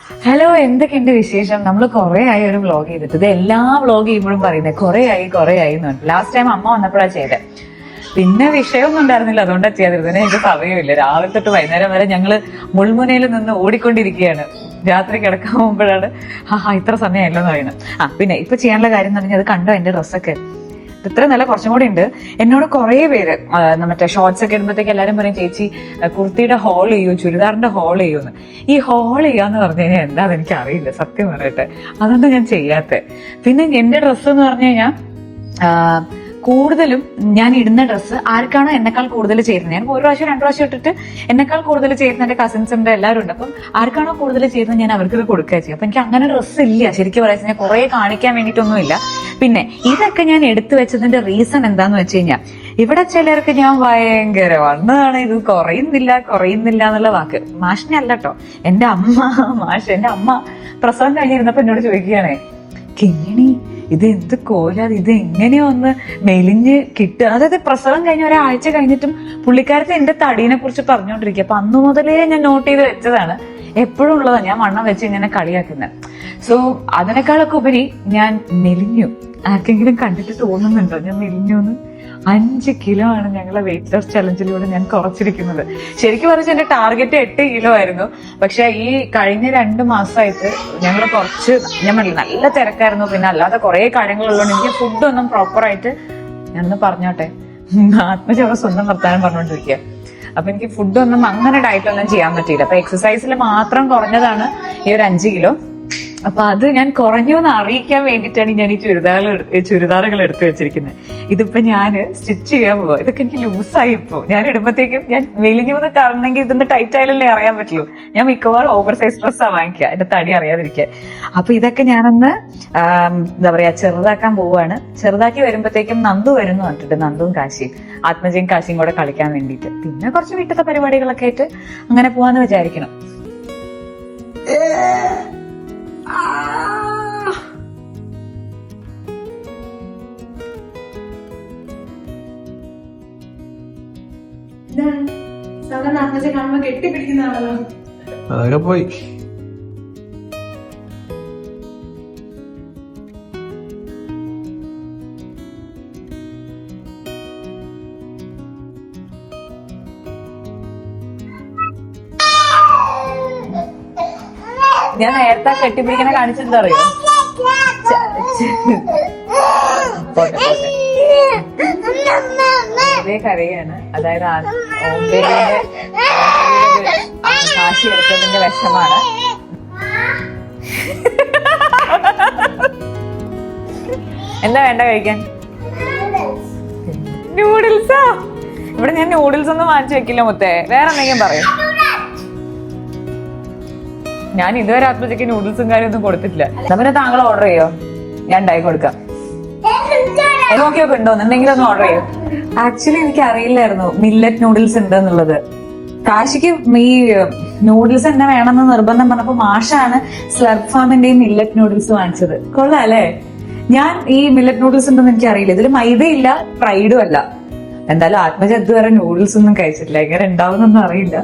Hello, എന്തൊക്കെയുണ്ട് വിശേഷം? നമ്മൾ കുറെ ആയി ഒരു വ്ളോഗ് ചെയ്തിട്ട്. ഇത് എല്ലാ വ്ളോഗ് ചെയ്യുമ്പോഴും പറയുന്നത് കുറെ ആയി എന്ന് പറഞ്ഞു. ലാസ്റ്റ് ടൈം അമ്മ വന്നപ്പോഴാണ് ചെയ്തത്. പിന്നെ വിഷയമൊന്നും ഉണ്ടായിരുന്നില്ല, അതുകൊണ്ടാണ് ചെയ്യാതിരുന്നത്. എനിക്ക് സമയമില്ല. രാവിലെ തൊട്ട് വൈകുന്നേരം വരെ ഞങ്ങള് മുൾമുനയിൽ നിന്ന് ഓടിക്കൊണ്ടിരിക്കുകയാണ്. രാത്രി കിടക്കാൻ പോകുമ്പോഴാണ് ഇത്ര സമയമായല്ലോ എന്ന് പറയുന്നത്. പിന്നെ ഇപ്പൊ ചെയ്യാനുള്ള കാര്യം എന്ന് പറഞ്ഞാൽ, അത് കണ്ടോ എന്റെ ഡ്രസ്സൊക്കെ? ഇത്ര നല്ല കുറച്ചും കൂടി ഉണ്ട്. എന്നോട് കുറെ പേര് മറ്റേ ഷോർട്സ് ഒക്കെ ഇടുമ്പോഴത്തേക്ക് എല്ലാരും പറയും, ചേച്ചി കുർത്തിയുടെ ഹോൾ ചെയ്യൂ, ചുരിദാറിന്റെ ഹോൾ ചെയ്യൂന്ന്. ഈ ഹോൾ ചെയ്യാന്ന് പറഞ്ഞു കഴിഞ്ഞാൽ എന്താന്ന് എനിക്ക് അറിയില്ല, സത്യം പറയട്ടെ. അതുകൊണ്ട് ഞാൻ ചെയ്യാത്ത. പിന്നെ എന്റെ ഡ്രസ്സ് എന്ന് പറഞ്ഞു കഴിഞ്ഞാൽ കൂടുതലും ഞാൻ ഇടുന്ന ഡ്രസ്സ് ആർക്കാണോ എന്നെക്കാൾ കൂടുതൽ ചേരുന്നത്. ഞാൻ ഒരു പ്രാവശ്യം 2 പ്രാവശ്യം ഇട്ടിട്ട് എന്നെക്കാൾ കൂടുതൽ ചേരുന്ന എന്റെ കസിൻസ് ഉണ്ട്, എല്ലാവരും ഉണ്ട്. അപ്പം ആർക്കാണോ കൂടുതൽ ചെയ്യുന്നത് ഞാൻ അവർക്ക് കൊടുക്കുക ചെയ്യും. അപ്പൊ എനിക്ക് അങ്ങനെ ഡ്രസ്സ് ഇല്ല ശരിക്കും പറയാൻ. ഞാൻ കുറെ കാണിക്കാൻ വേണ്ടിയിട്ടൊന്നുമില്ല. പിന്നെ ഇതൊക്കെ ഞാൻ എടുത്തു വെച്ചതിന്റെ റീസൺ എന്താന്ന് വെച്ച് കഴിഞ്ഞാൽ, ഇവിടെ ചിലർക്ക് ഞാൻ ഭയങ്കര വന്നതാണ്, ഇത് കുറയുന്നില്ല എന്നുള്ള വാക്ക്. മാഷിനെ അല്ല കേട്ടോ, എന്റെ അമ്മ പ്രസവം കഴിഞ്ഞിരുന്നപ്പോ എന്നോട് ചോദിക്കുകയാണേ, കിങ്ങിണി ഇത് എന്ത് കോലാത്, ഇത് എങ്ങനെയോ ഒന്ന് മെലിഞ്ഞ് കിട്ടുക. അതായത് പ്രസവം കഴിഞ്ഞ ഒരാഴ്ച കഴിഞ്ഞിട്ടും പുള്ളിക്കാരത്തെ എന്റെ തടീനെ കുറിച്ച് പറഞ്ഞുകൊണ്ടിരിക്കുക. അപ്പൊ അന്നു മുതലേ ഞാൻ നോട്ട് ചെയ്ത് വെച്ചതാണ്. എപ്പോഴും ഉള്ളതാണ് ഞാൻ വണ്ണം വെച്ച് ഇങ്ങനെ കളിയാക്കുന്നത്. സോ അതിനേക്കാളൊക്കെ ഉപരി ഞാൻ മെലിഞ്ഞു. ആർക്കെങ്കിലും കണ്ടിട്ട് തോന്നുന്നുണ്ടോ ഞാൻ മെലിഞ്ഞു എന്ന്? 5 കിലോ ആണ് ഞങ്ങളെ വെയിറ്റ് ലോസ് ചലഞ്ചിലൂടെ ഞാൻ കുറച്ചിരിക്കുന്നത്. ശരിക്കും പറഞ്ഞാൽ എന്റെ ടാർഗറ്റ് 8 കിലോ ആയിരുന്നു. പക്ഷെ ഈ കഴിഞ്ഞ 2 മാസമായിട്ട് ഞങ്ങൾ കുറച്ച്, ഞാൻ പറഞ്ഞില്ല നല്ല തിരക്കായിരുന്നു. പിന്നെ അല്ലാതെ കുറെ കാര്യങ്ങളുള്ളതുകൊണ്ട് എനിക്ക് ഫുഡൊന്നും പ്രോപ്പറായിട്ട്, ഞാനൊന്ന് പറഞ്ഞോട്ടെ, ആത്മജവ സ്വന്തം വർത്താനം പറഞ്ഞുകൊണ്ടിരിക്കുക. അപ്പൊ എനിക്ക് ഫുഡൊന്നും അങ്ങനെ ഡയറ്റൊന്നും ചെയ്യാൻ പറ്റിയില്ല. അപ്പൊ എക്സസൈസിൽ മാത്രം കുറഞ്ഞതാണ് ഈ ഒരു 5 കിലോ. അപ്പൊ അത് ഞാൻ കുറഞ്ഞു എന്ന് അറിയിക്കാൻ വേണ്ടിയിട്ടാണ് ഞാൻ ഈ ചുരിദാറുകൾ എടുത്തു വെച്ചിരിക്കുന്നത്. ഇതിപ്പോ ഞാൻ സ്റ്റിച്ച് ചെയ്യാൻ പോവാ. ഇതൊക്കെ എനിക്ക് ലൂസായി. ഇപ്പോ ഞാൻ ഇടുമ്പോഴത്തേക്കും ഞാൻ മെലിഞ്ഞു എന്ന് കാണണമെങ്കിൽ ഇതിന്റെ ടൈറ്റ് ആയാലല്ലേ അറിയാൻ പറ്റുള്ളൂ. ഞാൻ മിക്കവാറും ഓവർ സൈസ് ഡ്രസ്സാ വാങ്ങിക്കുക, എന്റെ തടി അറിയാതിരിക്കാൻ. അപ്പൊ ഇതൊക്കെ ഞാനൊന്ന് എന്താ പറയാ ചെറുതാക്കാൻ പോവാണ്. ചെറുതാക്കി വരുമ്പോഴത്തേക്കും നന്ദു വരുന്നു പറഞ്ഞിട്ട്, നന്ദുവും കാശിയും, ആത്മജയും കാശിയും കൂടെ കളിക്കാൻ വേണ്ടിയിട്ട്. പിന്നെ കുറച്ച് വീട്ടിലത്തെ പരിപാടികളൊക്കെ ആയിട്ട് അങ്ങനെ പോവാന്ന് വിചാരിക്കണം. സാധാരണ ആത്മജയെ കാണുമ്പോ കെട്ടിപ്പിടിക്കുന്നതാണല്ലോ. അതൊക്കെ പോയി. ഞാൻ നേരത്തെ കെട്ടിപ്പിടിക്കണ കാണിച്ചെന്താ അറിയോ? ഇതേ കരയാണ്. അതായത് കാശി എടുത്തതിന്റെ വിഷമാണ്. എന്താ വേണ്ട കഴിക്കാൻ? നൂഡിൽസാ? ഇവിടെ ഞാൻ നൂഡിൽസ് ഒന്നും വാങ്ങിച്ചു വെക്കില്ല മുത്തേ. വേറെ എന്തെങ്കിലും പറയും. ഞാൻ ഇതുവരെ ആത്മജയ്ക്ക് നൂഡിൽസും കാര്യമൊന്നും കൊടുത്തിട്ടില്ല. പിന്നെ താങ്കൾ ഓർഡർ ചെയ്യോ? ഞാൻ ഉണ്ടാക്കി കൊടുക്കാം. നോക്കിയൊക്കെ ഉണ്ടോ എന്തെങ്കിലും ഒന്ന് ഓർഡർ ചെയ്യോ? ആക്ച്വലി എനിക്ക് അറിയില്ലായിരുന്നു മില്ലറ്റ് നൂഡിൽസ് ഉണ്ട് എന്നുള്ളത്. കാശിക്ക് ഈ നൂഡിൽസ് തന്നെ വേണമെന്ന് നിർബന്ധം പറഞ്ഞപ്പോ മാഷാണ് സ്ലർപ്പ് ഫാമിന്റെയും മില്ലറ്റ് നൂഡിൽസ് വാങ്ങിച്ചത്. കൊള്ളാം അല്ലേ? ഞാൻ ഈ മില്ലറ്റ് നൂഡിൽസ് ഉണ്ടെന്ന് എനിക്ക് അറിയില്ല. ഇതിൽ മൈദയില്ല, ഫ്രൈഡും അല്ല. എന്തായാലും ആത്മജ ഇതുവരെ നൂഡിൽസ് ഒന്നും കഴിച്ചിട്ടില്ല. എങ്ങനെ ഉണ്ടാവുന്നൊന്നും അറിയില്ല.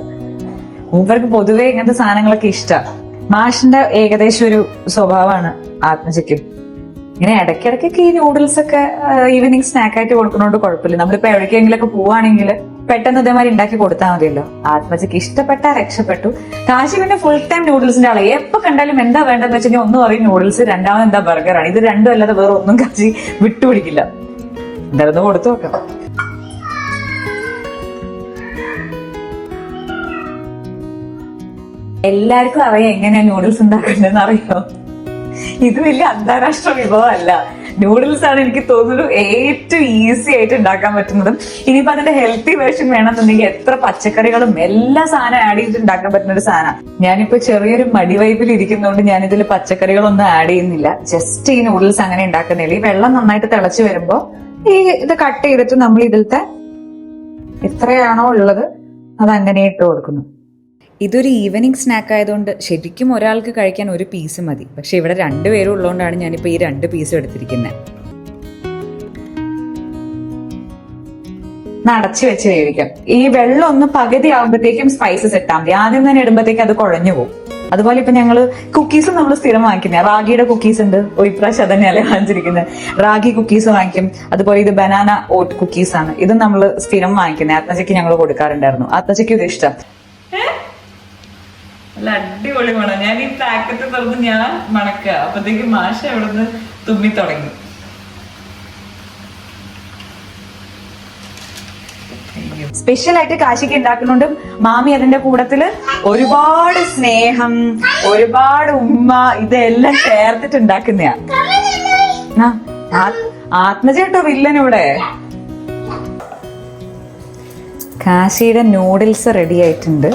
മൂപ്പർക്ക് പൊതുവെ ഇങ്ങനത്തെ സാധനങ്ങളൊക്കെ ഇഷ്ടമാണ്. മാഷിന്റെ ഏകദേശം ഒരു സ്വഭാവമാണ് ആത്മജയ്ക്കും. ഇങ്ങനെ ഇടയ്ക്കിടയ്ക്കൊക്കെ ഈ നൂഡിൽസ് ഒക്കെ ഈവനിങ് സ്നാക്ക് ആയിട്ട് കൊടുക്കുന്നതുകൊണ്ട് കുഴപ്പമില്ല. നമ്മളിപ്പോ എവിടേക്കെങ്കിലും ഒക്കെ പോവാണെങ്കിൽ പെട്ടെന്ന് ഇതേമാതിരി ഉണ്ടാക്കി കൊടുത്താൽ മതിയല്ലോ. ആത്മജയ്ക്ക് ഇഷ്ടപ്പെട്ടാൽ രക്ഷപ്പെട്ടു. കാശി പിന്നെ ഫുൾ ടൈം നൂഡിൽസിന്റെ ആളെ. എപ്പോ കണ്ടാലും എന്താ വേണ്ടെന്ന് വെച്ച് കഴിഞ്ഞാൽ ഒന്ന് പറയും നൂഡിൽസ്, രണ്ടാമത് എന്താ ബർഗറാണ്. ഇത് രണ്ടും അല്ലാതെ വേറെ ഒന്നും കാശി വിട്ടുപിടിക്കില്ല. എന്തായാലും കൊടുത്തു നോക്കാം. എല്ലാവർക്കും അറിയാം എങ്ങനെയാ നൂഡിൽസ് ഉണ്ടാക്കേണ്ടതെന്ന് അറിയോ? ഇത് വലിയ അന്താരാഷ്ട്ര വിഭവമല്ല. നൂഡിൽസ് ആണ് എനിക്ക് തോന്നുന്നു ഏറ്റവും ഈസി ആയിട്ട് ഉണ്ടാക്കാൻ പറ്റുന്നതും. ഇനിയിപ്പോ അതിന്റെ ഹെൽത്തി വേർഷൻ വേണമെന്നുണ്ടെങ്കിൽ എത്ര പച്ചക്കറികളും എല്ലാ സാധനം ആഡ് ചെയ്തിട്ട് ഉണ്ടാക്കാൻ പറ്റുന്ന ഒരു സാധനം. ഞാനിപ്പോ ചെറിയൊരു മടി വൈബിൽ ഇരിക്കുന്നതുകൊണ്ട് ഞാൻ ഇതിൽ പച്ചക്കറികളൊന്നും ആഡ് ചെയ്യുന്നില്ല. ജസ്റ്റ് ഈ നൂഡിൽസ് അങ്ങനെ ഉണ്ടാക്കുന്നില്ല. ഈ വെള്ളം നന്നായിട്ട് തിളച്ച് വരുമ്പോ ഇത് കട്ട് ചെയ്തിട്ട് നമ്മൾ ഇതിലത്തെ എത്രയാണോ ഉള്ളത് അത് അങ്ങനെ ഇട്ട് കൊടുക്കുന്നു. ഇതൊരു ഈവനിങ് സ്നാക്ക് ആയതുകൊണ്ട് ശരിക്കും ഒരാൾക്ക് കഴിക്കാൻ ഒരു പീസ് മതി. പക്ഷെ ഇവിടെ 2 പേരും ഉള്ളതുകൊണ്ടാണ് ഞാനിപ്പോൾ ഈ 2 പീസും എടുത്തിരിക്കുന്നത്. അടച്ചു വെച്ച് വേവിക്കാം. ഈ വെള്ളം ഒന്ന് പകുതി ആകുമ്പോഴത്തേക്കും സ്പൈസസ് ഇട്ടാൽ മതി. ആദ്യം തന്നെ ഇടുമ്പോഴത്തേക്കും അത് കുഴഞ്ഞു പോകും. അതുപോലെ ഇപ്പൊ ഞങ്ങള് കുക്കീസ് നമ്മൾ സ്ഥിരം വാങ്ങിക്കുന്നത് റാഗിയുടെ കുക്കീസ് ഉണ്ട്. ഇപ്രാവശ്യം അതന്നെയല്ലേ വാങ്ങിച്ചിരിക്കുന്നത്. റാഗി കുക്കീസ് വാങ്ങിക്കും. അതുപോലെ ഇത് ബനാന ഓട്ട് കുക്കീസ് ആണ്. ഇത് നമ്മൾ സ്ഥിരം വാങ്ങിക്കുന്നത്. ആത്മജയ്ക്ക് ഞങ്ങൾ കൊടുക്കാറുണ്ടായിരുന്നു. ആത്മജയ്ക്ക് ഇത് ഇഷ്ടം. നല്ല അടിപൊളി മണം. ഞാൻ ഈ പാക്കറ്റ് തുറന്ന് ഞാൻ മണക്കുക, അപ്പത്തേക്ക് മാഷ അവിടെ നിന്ന് തുമ്മി തുടങ്ങി. സ്പെഷ്യൽ ആയിട്ട് കാശിക്ക് ഉണ്ടാക്കുന്നുണ്ട്. മാമി അതിന്റെ കൂട്ടത്തില് ഒരുപാട് സ്നേഹം, ഒരുപാട് ഉമ്മ, ഇതെല്ലാം ചേർത്തിട്ട് ഉണ്ടാക്കുന്നയാ. ആത്മജേട്ടോ വില്ലൻ ഇവിടെ. കാശിയുടെ നൂഡിൽസ് റെഡി ആയിട്ടുണ്ട്.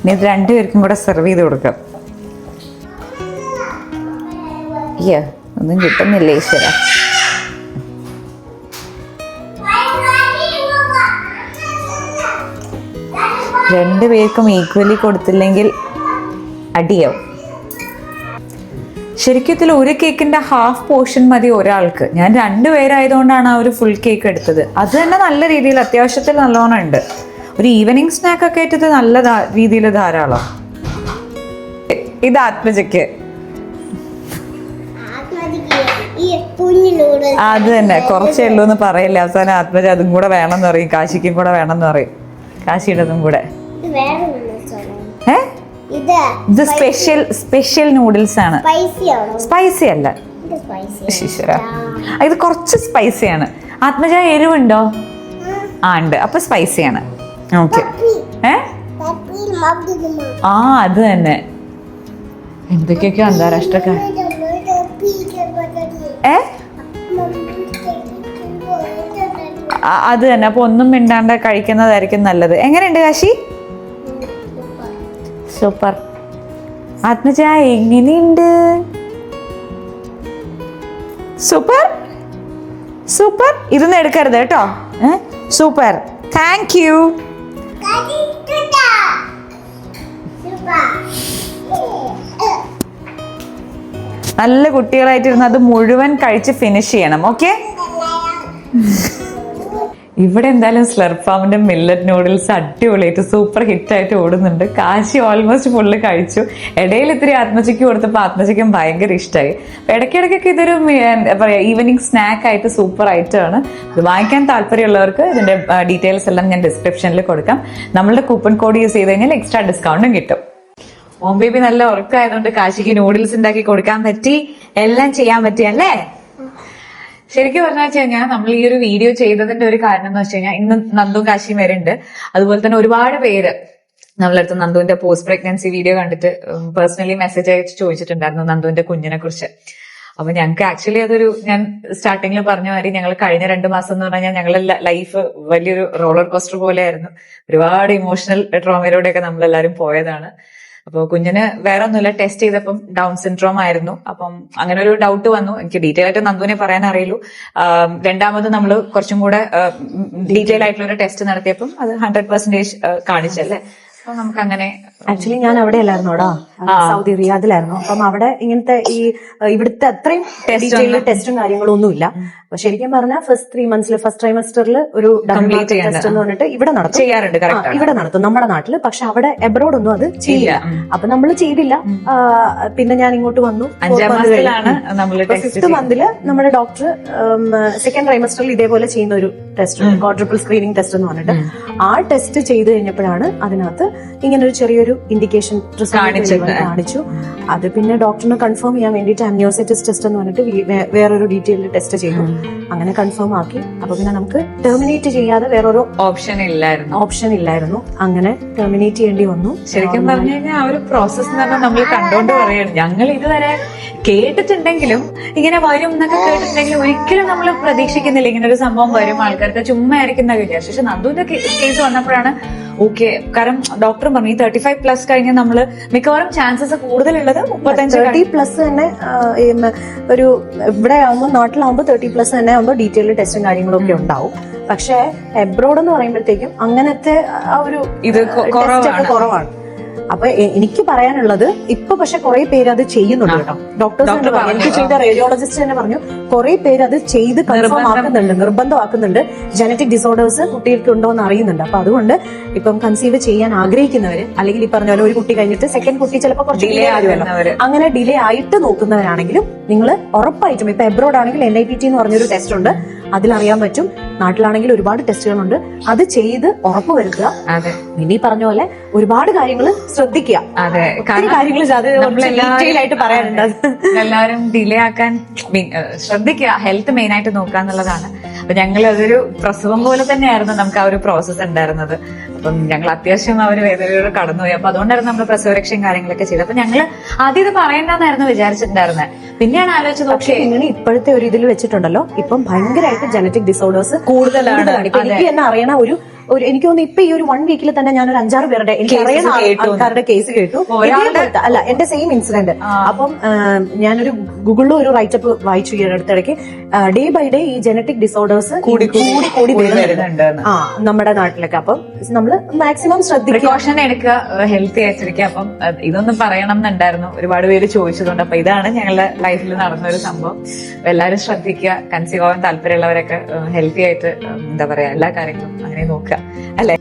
ഇനി ഇത് രണ്ടുപേർക്കും കൂടെ സെർവ് ചെയ്ത് കൊടുക്കാം. ഒന്നും കിട്ടുന്നില്ല ഈശ്വര. രണ്ടുപേർക്കും ഈക്വലി കൊടുത്തില്ലെങ്കിൽ അടിയാവും. ശരിക്കും ഇതിൽ ഒരു കേക്കിന്റെ ഹാഫ് പോർഷൻ മതി ഒരാൾക്ക്. ഞാൻ രണ്ടുപേരായതുകൊണ്ടാണ് ആ ഒരു ഫുൾ കേക്ക് എടുത്തത്. അത് തന്നെ നല്ല രീതിയിൽ അത്യാവശ്യത്തിൽ നല്ലോണം ഉണ്ട്. ഒരു ഈവനിങ് സ്നാക്ക് ഒക്കെ ആയിട്ട് നല്ല രീതിയിൽ ധാരാളം. ഇത് ആത്മജയ്ക്ക് അത് തന്നെ കുറച്ചേ ഉള്ളൂ എന്ന് പറയില്ല. അവസാനം ആത്മജ അതും കൂടെ വേണമെന്ന് പറയും, കാശിക്കും കൂടെ വേണമെന്ന് പറയും. കാശിയുടേതും കൂടെ. ഇത് സ്പെഷ്യൽ നൂഡിൽസ് ആണ്. സ്പൈസി അല്ല. ഇത് കുറച്ച് സ്പൈസിയാണ്. ആത്മജ എരിവുണ്ടോ? ഉണ്ട്. അപ്പൊ സ്പൈസിയാണ്. ഓക്കെ. അത് തന്നെ. എന്തൊക്കെയൊക്കെയോ അന്താരാഷ്ട്രക്കാർ. അത് തന്നെ. അപ്പൊ ഒന്നും മിണ്ടാണ്ട് കഴിക്കുന്നതായിരിക്കും നല്ലത്. എങ്ങനെയുണ്ട് കാശി? സൂപ്പർ. ആത്മജ എങ്ങനെയുണ്ട്? Super super. ഇതൊന്നും എടുക്കരുത് കേട്ടോ. സൂപ്പർ. Thank you. നല്ല കുട്ടികളായിട്ടിരുന്ന് അത് മുഴുവൻ കഴിച്ച് ഫിനിഷ് ചെയ്യണം. ഓക്കെ. ഇവിടെ എന്തായാലും സ്ലർഫാമിന്റെ മില്ലറ്റ് നൂഡിൽസ് അടിപൊളിയായിട്ട് സൂപ്പർ ഹിറ്റായിട്ട് ഓടുന്നുണ്ട്. കാശി ഓൾമോസ്റ്റ് ഫുള്ള് കഴിച്ചു. ഇടയിൽ ഇത്തിരി ആത്മജയ്ക്ക് കൊടുത്തപ്പോൾ ആത്മജയ്ക്കും ഭയങ്കര ഇഷ്ടമായി. ഇടയ്ക്കിടയ്ക്കൊക്കെ ഇതൊരു എന്താ പറയാ ഈവനിങ് സ്നാക്ക് ആയിട്ട് സൂപ്പർ ഐറ്റമാണ്. ഇത് വാങ്ങിക്കാൻ താല്പര്യമുള്ളവർക്ക് ഇതിന്റെ ഡീറ്റെയിൽസ് എല്ലാം ഞാൻ ഡിസ്ക്രിപ്ഷനിൽ കൊടുക്കാം. നമ്മളുടെ കൂപ്പൺ കോഡ് യൂസ് ചെയ്ത് കഴിഞ്ഞാൽ എക്സ്ട്രാ ഡിസ്കൗണ്ടും കിട്ടും. ഓം ബേബി നല്ല ഉറക്കമായതുകൊണ്ട് കാശിക്ക് നൂഡിൽസ് ഉണ്ടാക്കി കൊടുക്കാൻ പറ്റി, എല്ലാം ചെയ്യാൻ പറ്റി അല്ലേ? ശരിക്കും പറഞ്ഞാൽ കഴിഞ്ഞാൽ നമ്മൾ ഈ ഒരു വീഡിയോ ചെയ്തതിന്റെ ഒരു കാരണം എന്ന് വെച്ച് കഴിഞ്ഞാൽ ഇന്ന് നന്ദും കാശിയും വരുന്നുണ്ട്. അതുപോലെ തന്നെ ഒരുപാട് പേര് നമ്മളടുത്ത് നന്ദുവിന്റെ പോസ്റ്റ് പ്രഗ്നൻസി വീഡിയോ കണ്ടിട്ട് പേഴ്സണലി മെസ്സേജ് അയച്ച് ചോദിച്ചിട്ടുണ്ടായിരുന്നു നന്ദുവിന്റെ കുഞ്ഞിനെ കുറിച്ച്. അപ്പൊ ഞങ്ങൾക്ക് ആക്ച്വലി അതൊരു, ഞാൻ സ്റ്റാർട്ടിങ്ങിൽ പറഞ്ഞ മാതിരി ഞങ്ങൾ കഴിഞ്ഞ 2 മാസം എന്ന് പറഞ്ഞാൽ ഞങ്ങളുടെ ലൈഫ് വലിയൊരു റോളർ കോസ്റ്റർ പോലെയായിരുന്നു. ഒരുപാട് ഇമോഷണൽ ട്രോമയിലൂടെയൊക്കെ നമ്മളെല്ലാരും പോയതാണ്. അപ്പൊ കുഞ്ഞിന് വേറെ ഒന്നുമില്ല, ടെസ്റ്റ് ചെയ്തപ്പം ഡൗൺ സിൻഡ്രോം ആയിരുന്നു. അപ്പം അങ്ങനെ ഒരു ഡൗട്ട് വന്നു. എനിക്ക് ഡീറ്റെയിൽ ആയിട്ട് നന്ദുവിനെ പറയാൻ അറിയുള്ളൂ. രണ്ടാമത് നമ്മൾ കുറച്ചും കൂടെ ഡീറ്റെയിൽ ആയിട്ടുള്ള ഒരു ടെസ്റ്റ് നടത്തിയപ്പം അത് 100% കാണിച്ചല്ലേ. അപ്പൊ നമുക്ക് അങ്ങനെ ആക്ച്വലി ഞാൻ അവിടെ അല്ലായിരുന്നോടാ, സൗദി റിയാദിലായിരുന്നു. അപ്പം അവിടെ ഇങ്ങനത്തെ ഈ ഇവിടുത്തെ അത്രയും ടെസ്റ്റും കാര്യങ്ങളും ഒന്നുമില്ല. അപ്പൊ ശരിക്കും പറഞ്ഞാൽ ഫസ്റ്റ് 3 months ഫസ്റ്റ് ട്രൈമസ്റ്ററിൽ ഒരു ടെസ്റ്റ് എന്ന് പറഞ്ഞിട്ട് ഇവിടെ നടത്തും, ചെയ്യാറുണ്ട്. ഇവിടെ നടത്തും നമ്മുടെ നാട്ടില്. പക്ഷെ അവിടെ എബ്രോഡ് ഒന്നും അത് ചെയ്യില്ല. അപ്പൊ നമ്മൾ ചെയ്തില്ല. പിന്നെ ഞാൻ ഇങ്ങോട്ട് വന്നു. 5th month നമ്മുടെ ഡോക്ടർ സെക്കൻഡ് ട്രൈമസ്റ്ററിൽ ഇതേപോലെ ചെയ്യുന്ന ഒരു ടെസ്റ്റ്, ക്വാഡ്രപ്പിൾ സ്ക്രീനിങ് ടെസ്റ്റ് എന്ന് പറഞ്ഞിട്ട് ആ ടെസ്റ്റ് ചെയ്ത് കഴിഞ്ഞപ്പോഴാണ് അതിനകത്ത് ഇങ്ങനെ ഒരു ചെറിയൊരു ഇൻഡിക്കേഷൻ കാണിച്ചു. അത് പിന്നെ ഡോക്ടറിനെ കൺഫേം ചെയ്യാൻ വേണ്ടിയിട്ട് അമ്നിയോസൈറ്റിസ് ടെസ്റ്റ് എന്ന് പറഞ്ഞിട്ട് വേറൊരു ഡീറ്റെയിൽ ടെസ്റ്റ് ചെയ്തു. അങ്ങനെ കൺഫേം ആക്കി. അപ്പൊ പിന്നെ നമുക്ക് ടെർമിനേറ്റ് ചെയ്യാതെ വേറൊരു ഓപ്ഷൻ ഇല്ലായിരുന്നു. അങ്ങനെ ടെർമിനേറ്റ് ചെയ്യേണ്ടി വന്നു. ശരിക്കും പറഞ്ഞു കഴിഞ്ഞാൽ ആ ഒരു പ്രോസസ് എന്ന് പറഞ്ഞാൽ നമ്മൾ കണ്ടോണ്ട് പറയാണ്. ഞങ്ങൾ ഇതുവരെ കേട്ടിട്ടുണ്ടെങ്കിലും ഇങ്ങനെ വരും എന്നൊക്കെ കേട്ടിട്ടുണ്ടെങ്കിലും ഒരിക്കലും നമ്മൾ പ്രതീക്ഷിക്കുന്നില്ല ഇങ്ങനെ ഒരു സംഭവം വരും, ആൾക്കാർക്ക് ചുമ്മാ ആയിരിക്കുന്ന വിചാരിച്ചു. പക്ഷെ നന്ദുവിന്റെ കേസ് വന്നപ്പോഴാണ് ഓക്കെ. കാരണം ഡോക്ടർ പറഞ്ഞു ഈ 35+ കഴിഞ്ഞ് നമ്മള് മിക്കവാറും ചാൻസസ് കൂടുതലുള്ളത് 35+ തന്നെ ഒരു ഇവിടെ ആവുമ്പോൾ നാട്ടിലാവുമ്പോൾ 30+ തന്നെ ആവുമ്പോൾ ഡീറ്റെയിൽ ടെസ്റ്റും കാര്യങ്ങളും ഒക്കെ ഉണ്ടാവും. പക്ഷെ എബ്രോഡ് എന്ന് പറയുമ്പോഴത്തേക്കും അങ്ങനത്തെ ആ ഒരു ഇത് കുറവാണ്. അപ്പൊ എനിക്ക് പറയാനുള്ളത് ഇപ്പൊ പക്ഷെ കുറെ പേര് അത് ചെയ്യുന്നുണ്ട് കേട്ടോ. ഡോക്ടേഴ്സ് എനിക്ക് ചെയ്ത റേഡിയോളജിസ്റ്റ് തന്നെ പറഞ്ഞു കുറെ പേര് അത് ചെയ്ത് കൺഫേം ആക്കുന്നുണ്ട്, നിർബന്ധമാക്കുന്നുണ്ട്. ജനറ്റിക് ഡിസോർഡേഴ്സ് കുട്ടികൾക്ക് ഉണ്ടോ എന്ന് അറിയുന്നുണ്ട്. അപ്പൊ അതുകൊണ്ട് ഇപ്പം കൺസീവ് ചെയ്യാൻ ആഗ്രഹിക്കുന്നവര്, അല്ലെങ്കിൽ ഈ പറഞ്ഞ പോലെ ഒരു കുട്ടി കഴിഞ്ഞിട്ട് സെക്കൻഡ് കുട്ടി ചിലപ്പോൾ കുറച്ച് ഡിലേ ആകുമല്ലോ, അങ്ങനെ ഡിലേ ആയിട്ട് നോക്കുന്നവരാണെങ്കിലും നിങ്ങൾ ഉറപ്പായിട്ടും ഇപ്പൊ എബ്രോഡ് ആണെങ്കിൽ NIPT എന്ന് പറഞ്ഞൊരു ടെസ്റ്റ് ഉണ്ട്, അതിലറിയാൻ പറ്റും. നാട്ടിലാണെങ്കിൽ ഒരുപാട് ടെസ്റ്റുകളുണ്ട്, അത് ചെയ്ത് ഉറപ്പുവരുത്തുക. ഇനി പറഞ്ഞ പോലെ ഒരുപാട് കാര്യങ്ങൾ ശ്രദ്ധിക്കുക. കാര്യങ്ങൾ ഡീറ്റെയിൽ ആയിട്ട് പറയാനുണ്ട്. എല്ലാവരും ഡിലേ ആക്കാൻ ശ്രദ്ധിക്കുക, ഹെൽത്ത് മെയിൻ ആയിട്ട് നോക്കുക എന്നുള്ളതാണ്. അപ്പൊ ഞങ്ങൾ അതൊരു പ്രസവം പോലെ തന്നെയായിരുന്നു നമുക്ക് ആ ഒരു പ്രോസസ്സ് ഉണ്ടായിരുന്നത്. അപ്പം ഞങ്ങൾ അത്യാവശ്യം ആ ഒരു വേദനയോട് കടന്നുപോയി. അപ്പൊ അതുകൊണ്ടായിരുന്നു നമ്മൾ പ്രസവരക്ഷയും കാര്യങ്ങളൊക്കെ ചെയ്തത്. അപ്പൊ ഞങ്ങള് ആദ്യം ഇത് പറയണ്ടെന്നായിരുന്നു വിചാരിച്ചിട്ടുണ്ടായിരുന്നത്. പിന്നെയാണ് ആലോചിച്ചത് പക്ഷേ ഇങ്ങനെ ഇപ്പോഴത്തെ ഒരു ഇതിൽ വെച്ചിട്ടുണ്ടല്ലോ, ഇപ്പം ഭയങ്കരമായിട്ട് ജനറ്റിക് ഡിസോർഡേഴ്സ് കൂടുതലാണ്. എനിക്ക് തന്നെ അറിയണ എനിക്ക് തോന്നുന്നു ഇപ്പൊ ഈ ഒരു 1 വീക്കിൽ തന്നെ ഞാൻ ഒരു 5-6 പേരുടെ എനിക്ക് അറിയുന്ന ആൾക്കാരുടെ കേസ് കേട്ടു. അല്ല, എന്റെ സെയിം ഇൻസിഡന്റ്. അപ്പം ഞാനൊരു ഗൂഗിളിൽ ഒരു റൈറ്റപ്പ് വായിച്ചു അടുത്തിടയ്ക്ക്. ഡേ ബൈ ഡേ ഈ ജനറ്റിക് ഡിസോർഡേഴ്സ് കൂടി വരുന്നുണ്ട് നമ്മുടെ നാട്ടിലൊക്കെ. അപ്പം നമ്മള് മാക്സിമം പ്രിക്കോഷൻ എടുക്കുക, ഹെൽത്തി ആയിട്ടിരിക്കുക. അപ്പം ഇതൊന്നും പറയണം എന്നുണ്ടായിരുന്നു, ഒരുപാട് പേര് ചോദിച്ചതുകൊണ്ട്. അപ്പൊ ഇതാണ് ഞങ്ങളുടെ ലൈഫിൽ നടന്ന ഒരു സംഭവം. എല്ലാവരും ശ്രദ്ധിക്കുക, കൺസീവ് ആവാൻ താല്പര്യമുള്ളവരൊക്കെ ഹെൽത്തി ആയിട്ട് എന്താ പറയാ എല്ലാ കാര്യങ്ങളും അങ്ങനെ നോക്കുക അല്ലെ.